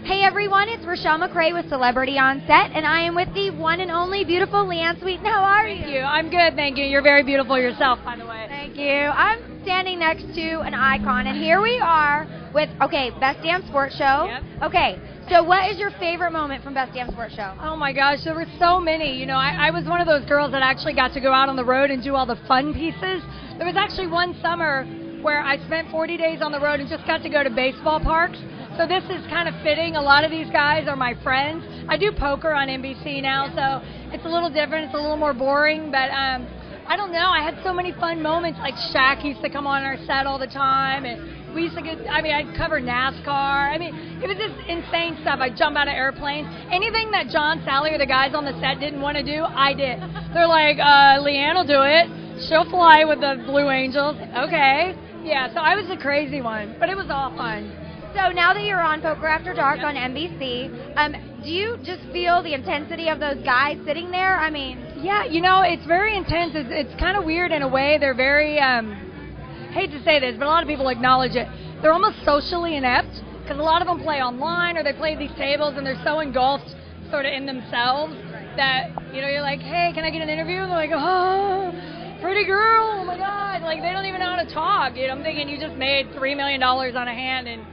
Hey everyone, it's Rachelle McCray with Celebrity Onset, and I am with the one and only beautiful LeeAnn Tweeden. How are you? Thank you. I'm good, thank you. You're very beautiful yourself, by the way. Thank you. I'm standing next to an icon, and here we are with, Best Damn Sports Show. Yep. Okay, so what is your favorite moment from Best Damn Sports Show? Oh my gosh, there were so many. You know, I was one of those girls that actually got to go out on the road and do all the fun pieces. There was actually one summer where I spent 40 days on the road and just got to go to baseball parks. So this is kind of fitting. A lot of these guys are my friends. I do poker on NBC now, so it's a little different. It's a little more boring, but I don't know. I had so many fun moments. Like Shaq used to come on our set all the time, and we used to I'd cover NASCAR. It was just insane stuff. I'd jump out of airplanes. Anything that John, Sally, or the guys on the set didn't want to do, I did. They're like, LeeAnn will do it. She'll fly with the Blue Angels. Okay. Yeah, so I was the crazy one, but it was all fun. So now that you're on Poker After Dark on NBC, do you just feel the intensity of those guys sitting there? Yeah, you know, it's very intense. It's kind of weird in a way. They're very, hate to say this, but a lot of people acknowledge it. They're almost socially inept because a lot of them play online or they play these tables and they're so engulfed sort of in themselves that, you know, you're like, hey, can I get an interview? And they're like, oh, pretty girl, oh my God. Like, they don't even know how to talk. You know, I'm thinking you just made $3 million on a hand and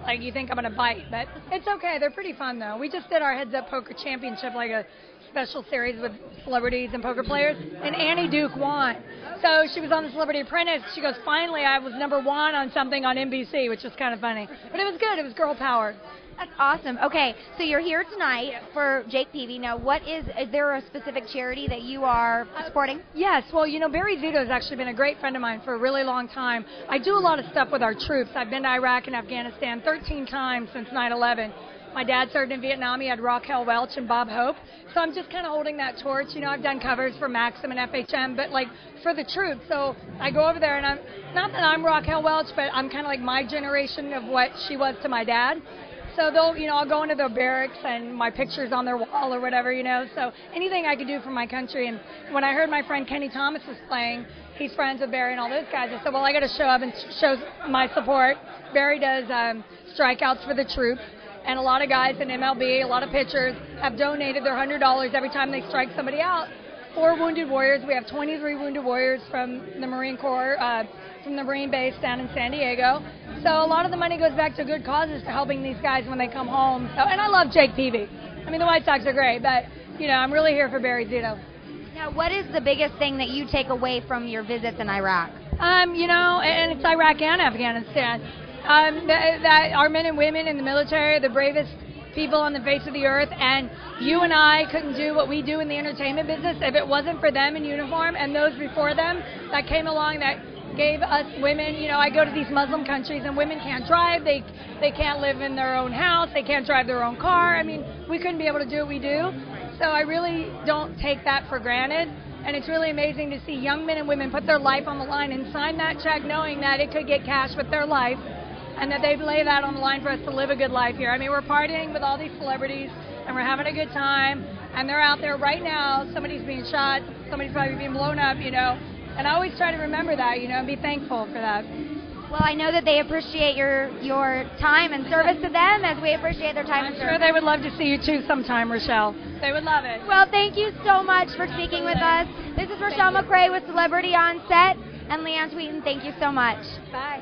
like you think I'm going to bite, but it's okay. They're pretty fun, though. We just did our Heads Up Poker Championship, like a special series with celebrities and poker players, and Annie Duke won. So she was on the Celebrity Apprentice. She goes, finally, I was #1 on something on NBC, which was kind of funny. But it was good. It was girl power. That's awesome. Okay, so you're here tonight for Jake Peavy. Now, is there a specific charity that you are supporting? Yes. Well, you know, Barry Zito has actually been a great friend of mine for a really long time. I do a lot of stuff with our troops. I've been to Iraq and Afghanistan 13 times since 9/11. My dad served in Vietnam. He had Raquel Welch and Bob Hope. So I'm just kind of holding that torch. You know, I've done covers for Maxim and FHM, but like for the troops. So I go over there, and I'm not that I'm Raquel Welch, but I'm kind of like my generation of what she was to my dad. So they'll, you know, I'll go into their barracks and my picture's on their wall or whatever, you know. So anything I could do for my country. And when I heard my friend Kenny Thomas was playing, he's friends with Barry and all those guys, I said, well, I got to show up and show my support. Barry does strikeouts for the troops. And a lot of guys in MLB, a lot of pitchers have donated their $100 every time they strike somebody out. For Wounded Warriors, we have 23 Wounded Warriors from the Marine Corps, from the Marine base down in San Diego. So a lot of the money goes back to good causes to helping these guys when they come home. So, and I love Jake Peavy. The White Sox are great, but, you know, I'm really here for Barry Zito. Now, what is the biggest thing that you take away from your visits in Iraq? You know, and it's Iraq and Afghanistan. That our men and women in the military are the bravest people on the face of the earth, and you and I couldn't do what we do in the entertainment business if it wasn't for them in uniform and those before them that came along that gave us women, you know, I go to these Muslim countries and women can't drive, they can't live in their own house, they can't drive their own car. We couldn't be able to do what we do. So I really don't take that for granted, and it's really amazing to see young men and women put their life on the line and sign that check knowing that it could get cashed with their life and that they lay that on the line for us to live a good life here. We're partying with all these celebrities and we're having a good time, and they're out there right now. Somebody's being shot, somebody's probably being blown up, you know. And I always try to remember that, you know, and be thankful for that. Well, I know that they appreciate your time and service to them as we appreciate their time and service. I'm sure they would love to see you too sometime, Rachelle. They would love it. Well, thank you so much for speaking with us. This is Rachelle McCray with Celebrity Onset, and LeeAnn Tweeden, thank you so much. Bye.